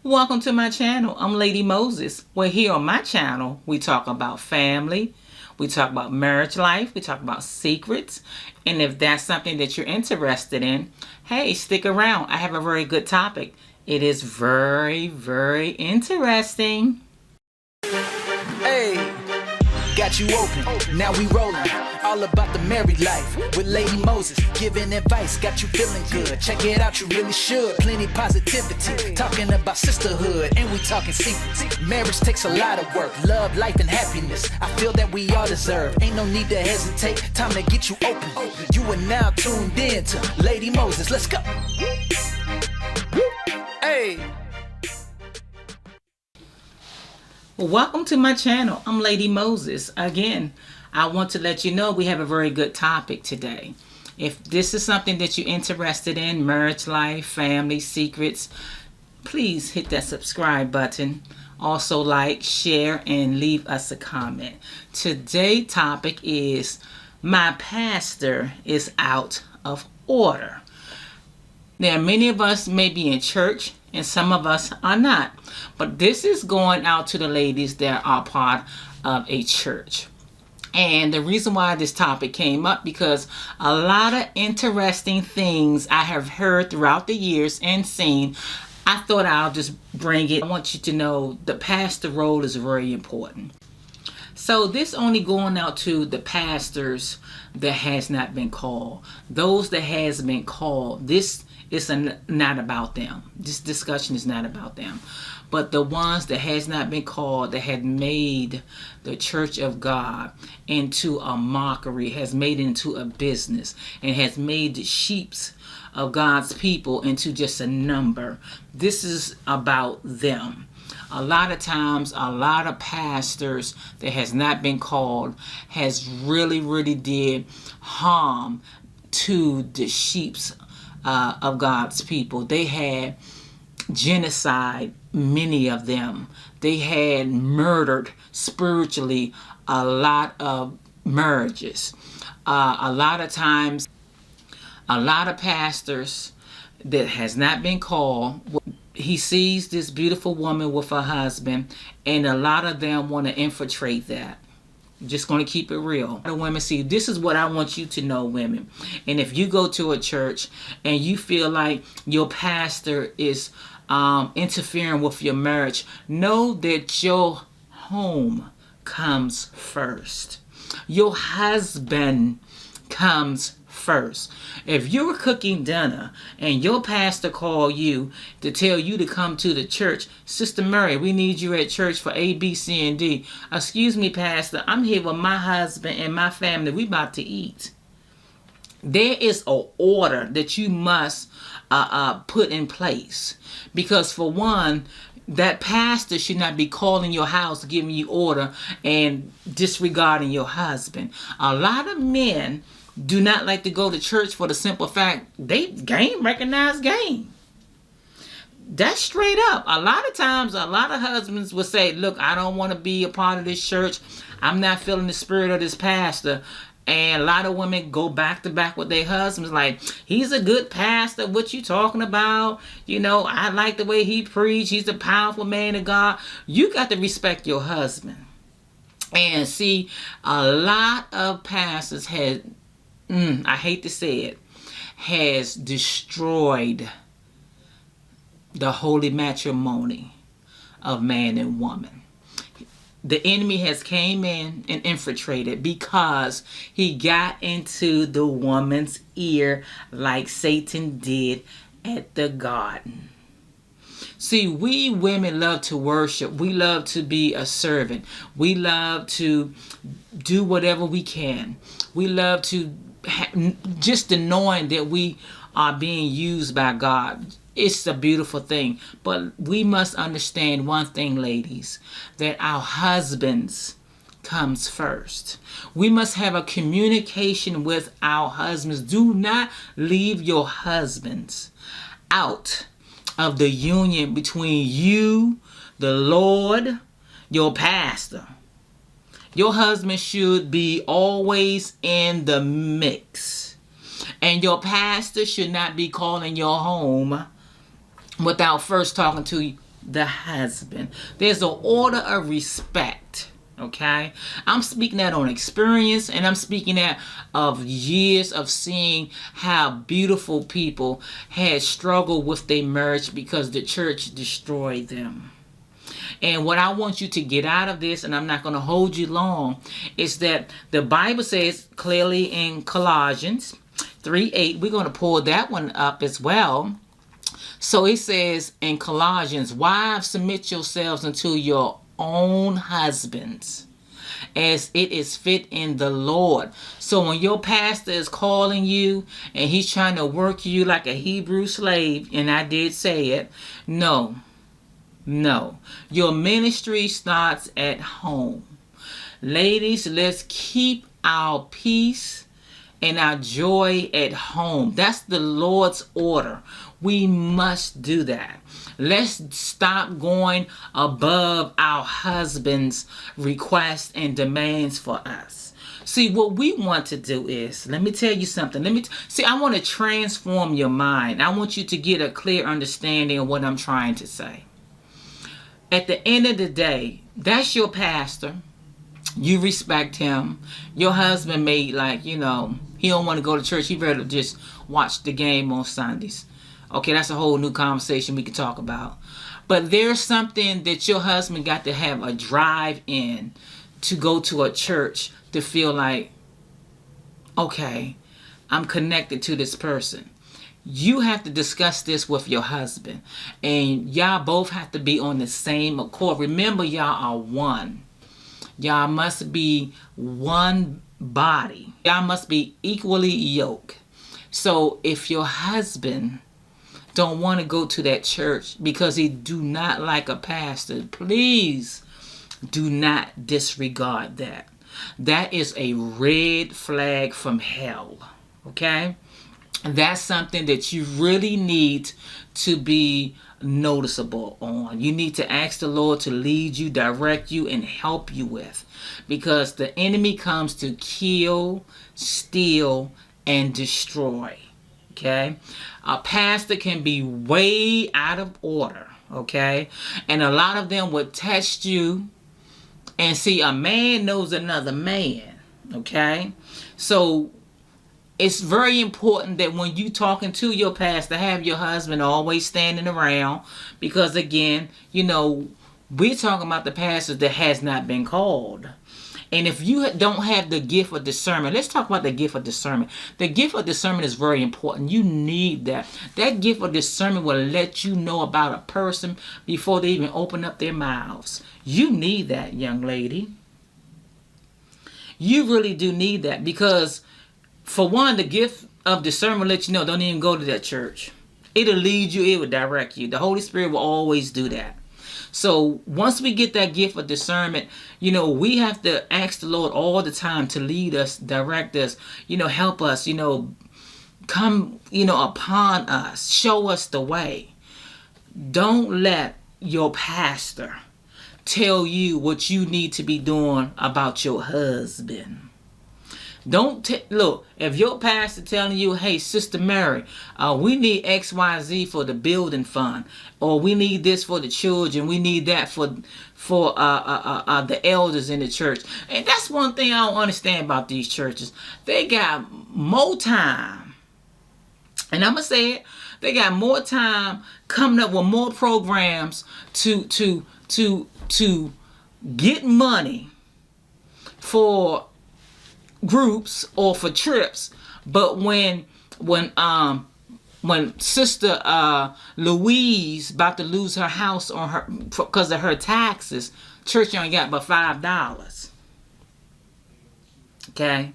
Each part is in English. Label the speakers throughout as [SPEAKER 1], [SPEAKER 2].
[SPEAKER 1] Welcome to my channel. I'm Lady Moses. Well, here on my channel, we talk about family, we talk about marriage life, we talk about secrets. And if that's something that you're interested in, hey, stick around. I have a very good topic. It is very, very interesting.
[SPEAKER 2] Hey, got you open, now we rolling. All about the married life with Lady Moses, giving advice, got you feeling good. Check it out, you really should. Plenty positivity, talking about sisterhood, and we talking secrets. Marriage takes a lot of work, love, life, and happiness. I feel that we all deserve. Ain't no need to hesitate, time to get you open. You are now tuned in to Lady Moses. Let's go. Hey.
[SPEAKER 1] Well, welcome to my channel. I'm Lady Moses. Again, I want to let you know we have a very good topic today. If this is something that you're interested in, marriage life, family, secrets, please hit that subscribe button. Also like, share, and leave us a comment. Today's topic is my pastor is out of order. Now, many of us may be in church and some of us are not. But this is going out to the ladies that are part of a church. And the reason why this topic came up, because a lot of interesting things I have heard throughout the years and seen, I thought I'll just bring it. I want you to know the pastor role is very important. So this only going out to the pastors that has not been called. Those that has been called, this is not about them. This discussion is not about them. But the ones that has not been called, that had made the church of God into a mockery, has made it into a business, and has made the sheeps of God's people into just a number. This is about them. A lot of times, a lot of pastors that has not been called has really did harm to the sheeps of God's people. They had genocide, many of them. They had murdered spiritually a lot of marriages. A lot of times, a lot of pastors that has not been called, he sees this beautiful woman with her husband, and a lot of them want to infiltrate that. Just going to keep it real. The women, see, this is what I want you to know, women. And if you go to a church and you feel like your pastor is interfering with your marriage, know that your home comes first. Your husband comes first. If you're cooking dinner and your pastor call you to tell you to come to the church, Sister Mary, we need you at church for A, B, C, and D. Excuse me, pastor, I'm here with my husband and my family. We about to eat. There is an order that you must put in place. Because for one, that pastor should not be calling your house, giving you order, and disregarding your husband. A lot of men do not like to go to church for the simple fact they recognize game. That's straight up. A lot of times, a lot of husbands will say, look, I don't want to be a part of this church. I'm not feeling the spirit of this pastor. And a lot of women go back to back with their husbands like, he's a good pastor. What you talking about? You know, I like the way he preach. He's a powerful man of God. You got to respect your husband. And see, a lot of pastors had, I hate to say it, has destroyed the holy matrimony of man and woman. The enemy has came in and infiltrated because he got into the woman's ear like Satan did at the garden. See, we women love to worship. We love to be a servant. We love to do whatever we can. We love to just the knowing that we are being used by God. It's a beautiful thing. But we must understand one thing, ladies, that our husbands comes first. We must have a communication with our husbands. Do not leave your husbands out of the union between you, the Lord, your pastor. Your husband should be always in the mix. And your pastor should not be calling your home without first talking to the husband. There's an order of respect. Okay, I'm speaking that on experience, and I'm speaking that of years of seeing how beautiful people had struggled with their marriage because the church destroyed them. And what I want you to get out of this, and I'm not going to hold you long, is that the Bible says clearly in Colossians 3:8, we're going to pull that one up as well. So it says in Colossians, wives, submit yourselves unto your own husbands as it is fit in the Lord. So when your pastor is calling you and he's trying to work you like a Hebrew slave, and I did say it, no. Your ministry starts at home. Ladies, let's keep our peace and our joy at home. That's the Lord's order. We must do that. Let's stop going above our husband's requests and demands for us. See, what we want to do is, let me tell you something. I want to transform your mind. I want you to get a clear understanding of what I'm trying to say. At the end of the day, that's your pastor. You respect him. Your husband may he don't want to go to church. He rather just watch the game on Sundays. Okay, that's a whole new conversation we could talk about. But there's something that your husband got to have a drive in to go to a church to feel like, okay, I'm connected to this person. You have to discuss this with your husband. And y'all both have to be on the same accord. Remember, y'all are one. Y'all must be one body. Y'all must be equally yoked. So if your husband don't want to go to that church because he do not like a pastor, please do not disregard that. That is a red flag from hell. Okay? That's something that you really need to be noticeable on. You need to ask the Lord to lead you, direct you, and help you with. Because the enemy comes to kill, steal, and destroy. Okay? A pastor can be way out of order. Okay? And a lot of them would test you and see a man knows another man. Okay? So it's very important that when you talking to your pastor, have your husband always standing around, because again, we're talking about the pastor that has not been called. And if you don't have the gift of discernment, let's talk about the gift of discernment. The gift of discernment is very important. You need that. That gift of discernment will let you know about a person before they even open up their mouths. You need that, young lady. You really do need that, because for one, the gift of discernment will let you know, don't even go to that church. It'll lead you, it will direct you. The Holy Spirit will always do that. So once we get that gift of discernment, we have to ask the Lord all the time to lead us, direct us, help us, come, upon us, show us the way. Don't let your pastor tell you what you need to be doing about your husband. Look, if your pastor telling you, hey, Sister Mary, we need XYZ for the building fund, or we need this for the children, we need that for the elders in the church. And that's one thing I don't understand about these churches. They got more time, and I'm gonna say it, they got more time coming up with more programs to get money for groups or for trips. But when Sister Louise about to lose her house on her because of her taxes, church only got but $5. Okay,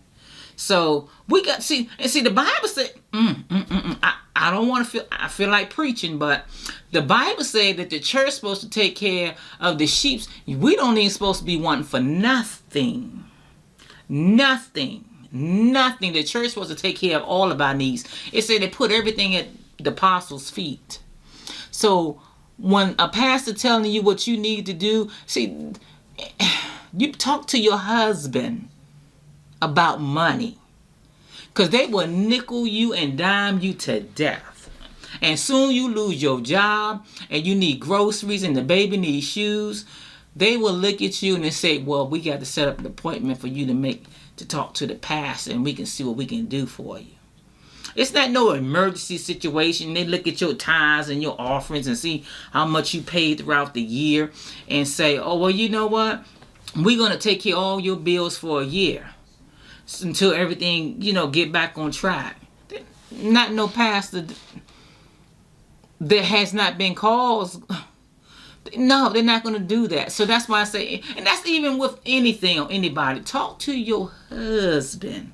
[SPEAKER 1] so we got see the Bible said I don't want to feel like preaching, but the Bible said that the church is supposed to take care of the sheep. We don't even supposed to be wanting for nothing. Nothing. The church is supposed to take care of all of our needs. It said they put everything at the apostles' feet. So when a pastor telling you what you need to do, see, you talk to your husband about money, because they will nickel you and dime you to death. And soon you lose your job and you need groceries and the baby needs shoes. They will look at you and they say, well, we got to set up an appointment for you to talk to the pastor and we can see what we can do for you. It's not no emergency situation. They look at your tithes and your offerings and see how much you paid throughout the year and say, oh, well, you know what? We're going to take care of all your bills for a year until everything, get back on track. Not no pastor that has not been called. No, they're not going to do that. So that's why I say, and that's even with anything or anybody, talk to your husband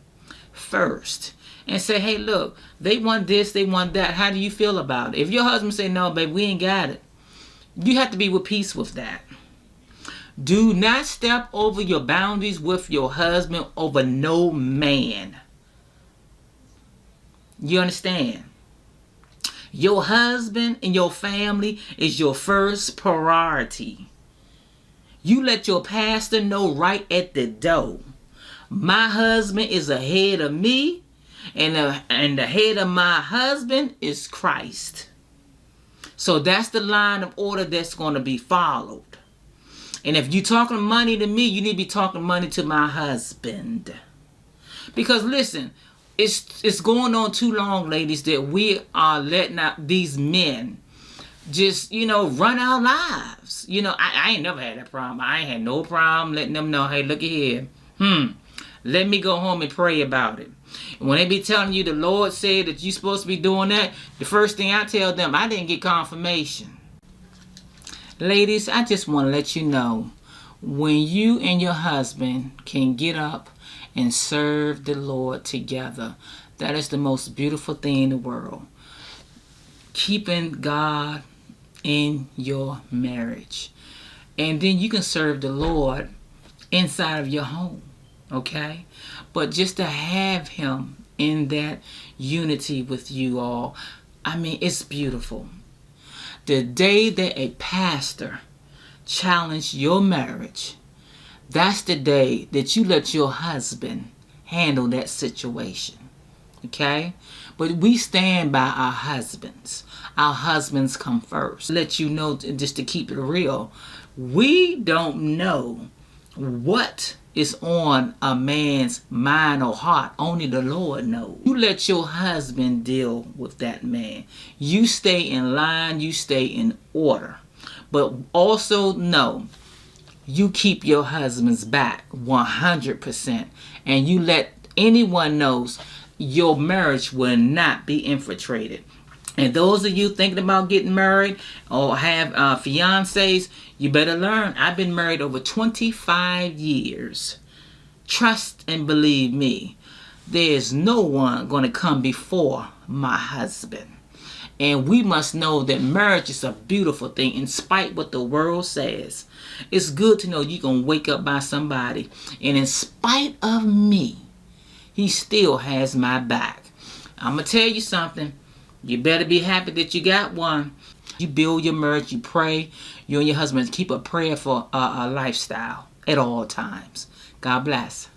[SPEAKER 1] first and say, hey, look, they want this, they want that. How do you feel about it? If your husband say, no, babe, we ain't got it, you have to be with peace with that. Do not step over your boundaries with your husband over no man. You understand? Your husband and your family is your first priority. You let your pastor know right at the door. My husband is ahead of me, and the head of my husband is Christ. So that's the line of order that's going to be followed. And if you're talking money to me, you need to be talking money to my husband. Because listen, it's going on too long, ladies, that we are letting out these men just, run our lives. I ain't never had that problem. I ain't had no problem letting them know, hey, look at here. Let me go home and pray about it. And when they be telling you the Lord said that you're supposed to be doing that, the first thing I tell them, I didn't get confirmation. Ladies, I just want to let you know, when you and your husband can get up and serve the Lord together, that is the most beautiful thing in the world. Keeping God in your marriage. And then you can serve the Lord inside of your home, okay? But just to have him in that unity with you all, it's beautiful. The day that a pastor challenged your marriage, that's the day that you let your husband handle that situation. Okay? But we stand by our husbands. Our husbands come first. Let you know, just to keep it real, we don't know what is on a man's mind or heart. Only the Lord knows. You let your husband deal with that man. You stay in line. You stay in order. But also know, you keep your husband's back 100%. And you let anyone knows your marriage will not be infiltrated. And those of you thinking about getting married or have fiancés, you better learn. I've been married over 25 years. Trust and believe me, there's no one going to come before my husband. And we must know that marriage is a beautiful thing in spite what the world says. It's good to know you can wake up by somebody, and in spite of me, he still has my back. I'm going to tell you something. You better be happy that you got one. You build your marriage, you pray. You and your husband keep a prayer for a lifestyle at all times. God bless.